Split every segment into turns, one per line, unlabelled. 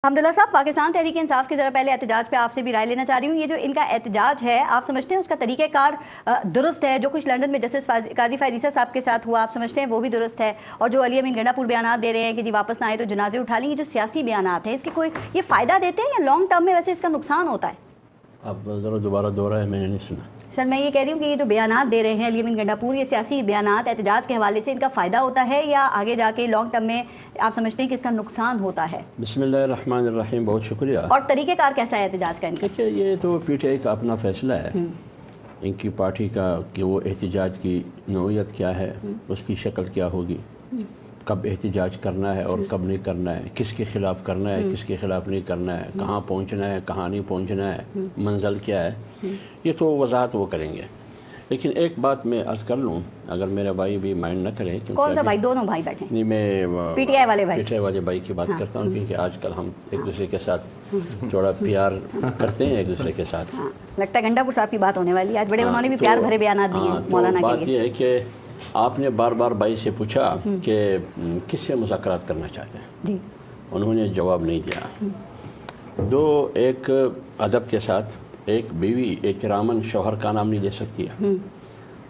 الحمدللہ صاحب، پاکستان تحریک انصاف کے ذرا پہلے احتجاج پہ آپ سے بھی رائے لینا چاہ رہی ہوں. یہ جو ان کا احتجاج ہے، آپ سمجھتے ہیں اس کا طریقہ کار درست ہے؟ جو کچھ لندن میں جسٹس قاضی فائزہ صاحب کے ساتھ ہوا، آپ سمجھتے ہیں وہ بھی درست ہے؟ اور جو علی امین گنڈا پور بیانات دے رہے ہیں کہ جی واپس نہ آئے تو جنازے اٹھا لیں، یہ جو سیاسی بیانات ہیں، اس کے کوئی یہ فائدہ دیتے ہیں یا لانگ ٹرم میں ویسے اس کا نقصان ہوتا ہے؟
آپ ذرا دوبارہ دوہرائیں، میں نے نہیں سنا.
سر میں یہ کہہ رہی ہوں کہ یہ جو بیانات دے رہے ہیں علی امین گنڈا پور، یہ سیاسی بیانات احتجاج کے حوالے سے ان کا فائدہ ہوتا ہے یا آگے جا کے لانگ ٹرم میں آپ سمجھتے ہیں کہ اس کا نقصان ہوتا ہے؟
بسم اللہ الرحمن الرحیم. بہت شکریہ.
اور طریقہ کار کیسا ہے احتجاج کا ان کا؟
دیکھیے، یہ تو پی ٹی آئی کا اپنا فیصلہ ہے، ان کی پارٹی کا، کہ وہ احتجاج کی نوعیت کیا ہے، اس کی شکل کیا ہوگی، کب احتجاج کرنا ہے اور کب نہیں کرنا ہے، کس کے خلاف کرنا ہے، کس کے خلاف نہیں کرنا ہے، کہاں پہنچنا ہے، کہاں نہیں پہنچنا ہے، منزل کیا ہے، یہ تو وضاحت وہ کریں گے. لیکن ایک بات میں عرض کر لوں، اگر میرے بھائی بھی مائنڈ نہ کریں.
کون سا بھائی؟ دونوں بھائی بیٹھے؟
نہیں، میں
پی ٹی آئی والے بھائی،
پی ٹی آئی والے بھائی کی بات کرتا ہوں، کیونکہ آج کل ہم ایک دوسرے کے ساتھ تھوڑا پیار کرتے ہیں ایک دوسرے کے ساتھ.
لگتا ہے گنڈا پور صاحب کی بات ہونے والی ہے آج. بڑے انہوں نے بھی پیار بھرے بیانات دیے ہیں مولانا کے لیے.
بات یہ ہے کہ آپ نے بار بار بھائی سے پوچھا کہ کس سے مذاکرات کرنا چاہتے ہیں، انہوں نے جواب نہیں دیا. ایک ادب کے ساتھ ایک بیوی احتراماً شوہر کا نام نہیں لے سکتی ہے،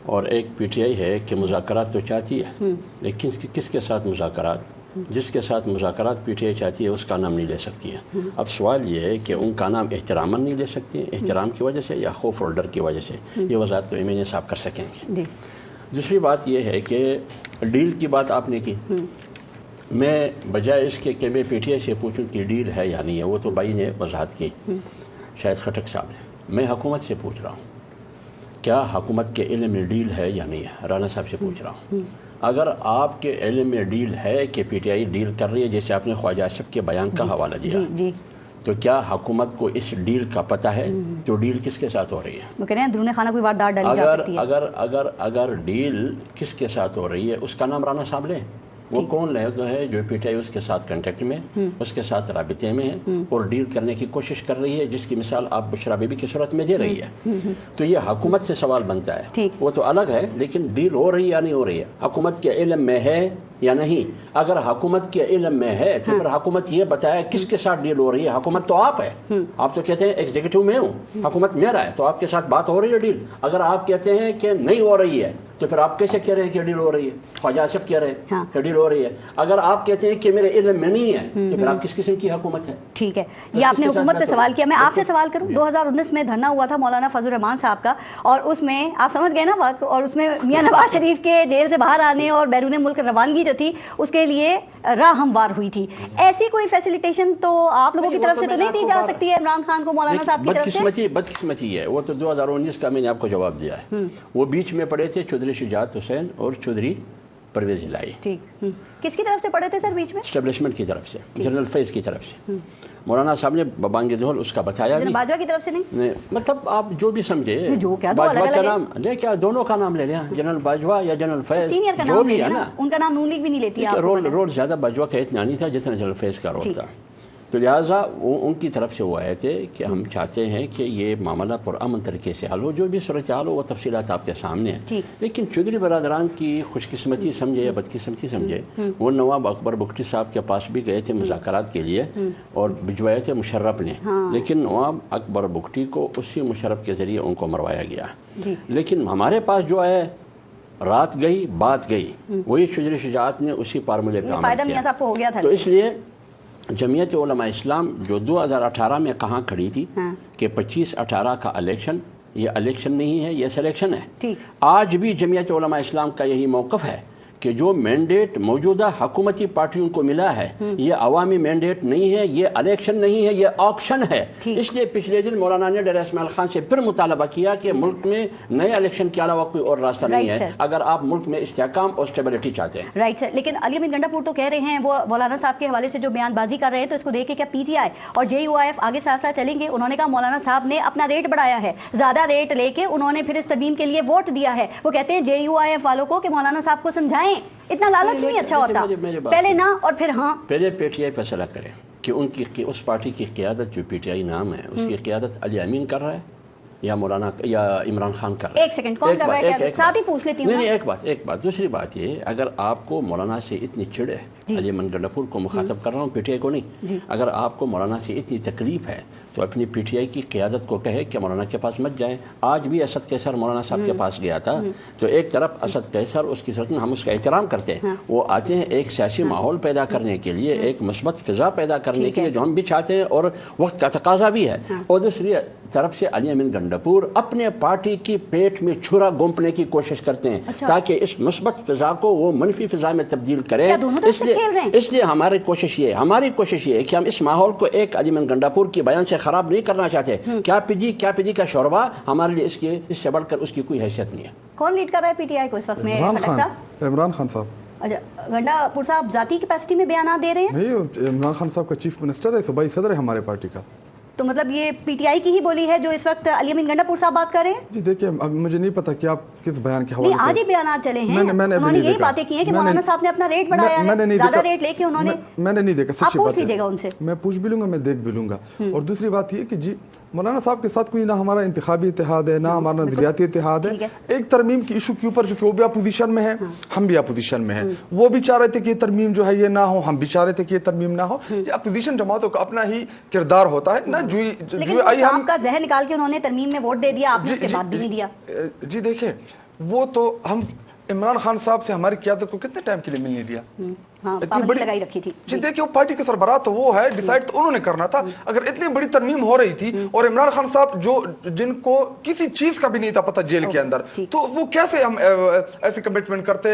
اور ایک پی ٹی آئی ہے کہ مذاکرات تو چاہتی ہے، لیکن کس کے ساتھ مذاکرات؟ جس کے ساتھ مذاکرات پی ٹی آئی چاہتی ہے اس کا نام نہیں لے سکتی ہے. اب سوال یہ ہے کہ ان کا نام احتراماً نہیں لے سکتی ہیں، احترام کی وجہ سے یا خوف اور ڈر کی وجہ سے؟ یہ وضاحت تو ایمین صاحب کر سکیں گے. دوسری بات یہ ہے کہ ڈیل کی بات آپ نے کی. میں بجائے اس کے کہ میں پی ٹی آئی سے پوچھوں کہ ڈیل ہے یا نہیں ہے، وہ تو بھائی نے وضاحت کی، شاید خٹک صاحب نے. میں حکومت سے پوچھ رہا ہوں، کیا حکومت کے علم میں ڈیل ہے یا نہیں ہے؟ رانا صاحب سے پوچھ رہا ہوں. اگر آپ کے علم میں ڈیل ہے کہ پی ٹی آئی ڈیل کر رہی ہے، جیسے آپ نے خواجہ آصف کے بیان کا حوالہ دیا، تو کیا حکومت کو اس ڈیل کا پتہ ہے؟ تو ڈیل کس کے ساتھ ہو رہی ہے؟ وہ کہہ رہے ہیں درون خانہ کوئی واردات ڈالی جا سکتی ہے. اگر ڈیل کس کے ساتھ ہو رہی ہے، اس کا نام رانا صاحب لیں. وہ کون لوگ ہے جو پی ٹی آئی اس کے ساتھ کنٹیکٹ میں، اس کے ساتھ رابطے میں ہے اور ڈیل کرنے کی کوشش کر رہی ہے، جس کی مثال آپ بشرا بیبی کی صورت میں دے رہی ہے. تو یہ حکومت سے سوال بنتا ہے، وہ تو الگ ہے، لیکن ڈیل ہو رہی ہے یا نہیں ہو رہی ہے، حکومت کے علم میں ہے یا نہیں؟ اگر حکومت کے علم میں ہے تو پھر حکومت یہ بتایا کس کے ساتھ ڈیل ہو رہی ہے. حکومت تو آپ ہے، آپ تو کہتے ہیں ایگزیکٹو میں ہوں، حکومت میرا ہے، تو آپ کے ساتھ بات ہو رہی ہے ڈیل. اگر آپ کہتے ہیں کہ نہیں ہو رہی ہے تو پھر آپ کیسے کہہ رہے ہیں کہ ڈیل ہو رہی ہے؟ خواجہ آصف کہہ رہے ہیں کہ ڈیل ہو رہی ہے. اگر آپ کہتے ہیں کہ میرے علم میں نہیں ہے تو پھر آپ کس قسم کی حکومت ہے؟
ٹھیک ہے، یہ آپ نے حکومت پہ سوال کیا. میں آپ سے سوال کروں. 2019 میں دھرنا ہوا تھا مولانا فضل الرحمان صاحب کا، اور اس میں آپ سمجھ گئے نا بات، اور اس میں میاں نواز شریف کے جیل سے باہر آنے اور بیرون ملک روانگی جو تھی اس کے لیے راہ ہموار ہوئی تھی. ایسی کوئی فیسیلیٹیشن تو آپ لوگوں کی طرف سے تو نہیں دی جا سکتی ہے عمران خان کو مولانا صاحب کی طرف سے؟
بدقسمتی ہے، وہ تو 2019 کا میں نے آپ کو جواب دیا ہے. وہ بیچ میں پڑے تھے چودھری شجاعت حسین اور چودھری پرویز الہی.
ٹھیک، کس کی طرف سے پڑے تھے سر بیچ میں؟
اسٹیبلشمنٹ کی طرف سے، جنرل فیض کی طرف سے. مولانا صاحب نے بانگ دہل اس کا بتایا بھی.
باجوہ کی طرف سے نہیں،
مطلب آپ جو بھی سمجھے،
باجوہ
کا نام لے، کیا دونوں کا نام لے لیں، جنرل باجوہ یا جنرل فیض، جو بھی ہے نا،
ان کا نام نون لیگ بھی نہیں لیتی.
رول زیادہ باجوہ کا اتنا نہیں تھا جتنا جنرل فیض کا رول تھا. تو لہٰذا ان کی طرف سے وہ آئے تھے کہ ہم چاہتے ہیں کہ یہ معاملہ پرامن طریقے سے حل ہو، جو بھی صورتحال ہو وہ تفصیلات آپ کے سامنے ہیں. لیکن چودھری برادران کی خوش قسمتی سمجھے یا بدقسمتی سمجھے، وہ نواب اکبر بگٹی صاحب کے پاس بھی گئے تھے مذاکرات کے لیے اور بھجوائے تھے مشرف نے، لیکن نواب اکبر بگٹی کو اسی مشرف کے ذریعے ان کو مروایا گیا. لیکن ہمارے پاس جو ہے رات گئی بات گئی، وہی چودھری شجاعت نے اسی فارمولے پہ عمل کیا. تو اس لیے جمعیت علماء اسلام جو 2018 میں کہاں کھڑی تھی کہ 25/18 کا الیکشن، یہ الیکشن نہیں ہے، یہ سلیکشن ہے. آج بھی جمعیت علماء اسلام کا یہی موقف ہے کہ جو مینڈیٹ موجودہ حکومتی پارٹیوں کو ملا ہے یہ عوامی مینڈیٹ نہیں ہے، یہ الیکشن نہیں ہے، یہ آکشن ہے. اس لیے پچھلے دن مولانا نے ڈیر اسماعیل خان سے پھر مطالبہ کیا کہ ملک میں نئے الیکشن کے علاوہ کوئی اور راستہ نہیں ہے اگر آپ ملک میں استحکام اور اسٹیبلٹی چاہتے ہیں.
رائٹ سر، لیکن علی امین گنڈا پور تو کہہ رہے ہیں، وہ مولانا صاحب کے حوالے سے جو بیان بازی کر رہے ہیں، تو اس کو دیکھ کے کیا پی ٹی آئی اور جے یو آئی ایف آگے ساتھ ساتھ چلیں گے؟ انہوں نے کہا مولانا صاحب نے اپنا ریٹ بڑھایا ہے، زیادہ ریٹ لے کے انہوں نے پھر اس ترمیم کے لیے ووٹ دیا ہے. وہ کہتے ہیں جے یو آئی ایف والوں کو کہ مولانا صاحب کو سمجھائیں، اتنا لالچ نہیں اچھا ہوتا، پہلے نہ اور پھر ہاں.
پہلے پی ٹی آئی فیصلہ کرے کہ ان کی اس پارٹی کی قیادت جو پی ٹی آئی نام ہے اس کی قیادت علی امین کر رہا ہے یا مولانا یا عمران خان کر رہے ہیں.
ایک سیکنڈ کون کر رہا ہے کیا ساتھ ہی پوچھ لیتی ہوں.
نہیں ایک بات دوسری بات یہ اگر آپ کو مولانا سے اتنی چڑ ہے, علی احمد گنڈاپور کو مخاطب کر رہا ہوں, پی ٹی آئی کو نہیں, اگر آپ کو مولانا سے اتنی تکلیف ہے تو اپنی پی ٹی آئی کی قیادت کو کہے کہ مولانا کے پاس مت جائیں. آج بھی اسد قیصر مولانا صاحب کے پاس گیا تھا, تو ایک طرف اسد قیصر اس کی سلطنت ہم اس کا احترام کرتے ہیں, وہ آتے ہیں ایک سیاسی ماحول پیدا کرنے کے لیے, ایک مثبت فضا پیدا کرنے کے لیے جو ہم بھی چاہتے ہیں اور وقت کا تقاضا بھی ہے. اور دوسری طرف سے علی احمد گنڈاپور اپنے پارٹی کی پیٹ میں چھرا گھونپنے کی کوشش کرتے ہیں تاکہ اس مثبت فضا کو وہ منفی فضا میں تبدیل کرے. اس لیے ہماری کوشش یہ ہے کہ ہم اس ماحول کو ایک علی احمد گنڈاپور کی بیان سے خراب نہیں کرنا چاہتے. کیا پی جی کا شوربہ ہمارے لیے اس سے بڑھ کر اس کی کوئی حیثیت نہیں ہے.
کون لیڈ کر رہا ہے پی ٹی آئی کو اس وقت میں؟
عمران خان صاحب.
اچھا, گنڈاپور صاحب ذاتی کیپیسٹی میں بیانات دے رہے ہیں؟
نہیں, عمران خان صاحب کا چیف منسٹر ہے, صوبائی صدر ہے ہمارے پارٹی کا.
تو مطلب یہ پی ٹی آئی کی ہی بولی ہے جو اس وقت علی احمد گنڈاپور صاحب بات کر رہے ہیں؟
جی دیکھیں, اب مجھے نہیں پتا کہ آپ کس بیان کے حوالے سے.
آج ہی بیانات چلے ہیں, انہوں نے یہی باتیں کی ہیں کہ مولانا صاحب نے اپنا ریٹ بڑھایا ہے, زیادہ ریٹ لے کے انہوں نے.
میں نے نہیں دیکھا,
آپ پوچھ لیجیے گا ان سے.
میں پوچھ بھی لوں گا, میں دیکھ بھی لوں گا. اور دوسری بات یہ کہ جی مولانا صاحب کے ساتھ کوئی نہ ہمارا انتخابی اتحاد ہے, نہ ہمارا نظریاتی اتحاد ہے. ایک ترمیم کی ایشو کے اوپر جو کہ وہ بھی اپوزیشن میں ہے, ہم بھی اپوزیشن میں ہیں. وہ بھی چاہ رہے تھے کہ یہ ترمیم جو ہے یہ نہ ہو, ہم بھی چاہ رہے تھے کہ یہ ترمیم نہ ہو. یہ اپوزیشن جماعتوں کا اپنا ہی کردار ہوتا ہے نا. جو
آپ کا ذہن نکال کے انہوں نے ترمیم میں ووٹ دے دیا, آپ نے اس کے بعد بھی نہیں دیا.
جی دیکھیں, وہ تو ہم عمران خان صاحب سے ہماری قیادت کو کتنے ٹائم کے لیے ملنے دیا, اتنی بڑی
لگائی رکھی تھی.
جی دیکھیں, وہ پارٹی کے سربراہ تو وہ ہے, ڈیسائیڈ تو انہوں نے کرنا تھا. اگر اتنی بڑی ترمیم ہو رہی تھی اور عمران خان صاحب جن کو کسی چیز کا بھی نہیں تھا پتہ جیل کے اندر, تو وہ کیسے ہم ایسی کمٹمنٹ کرتے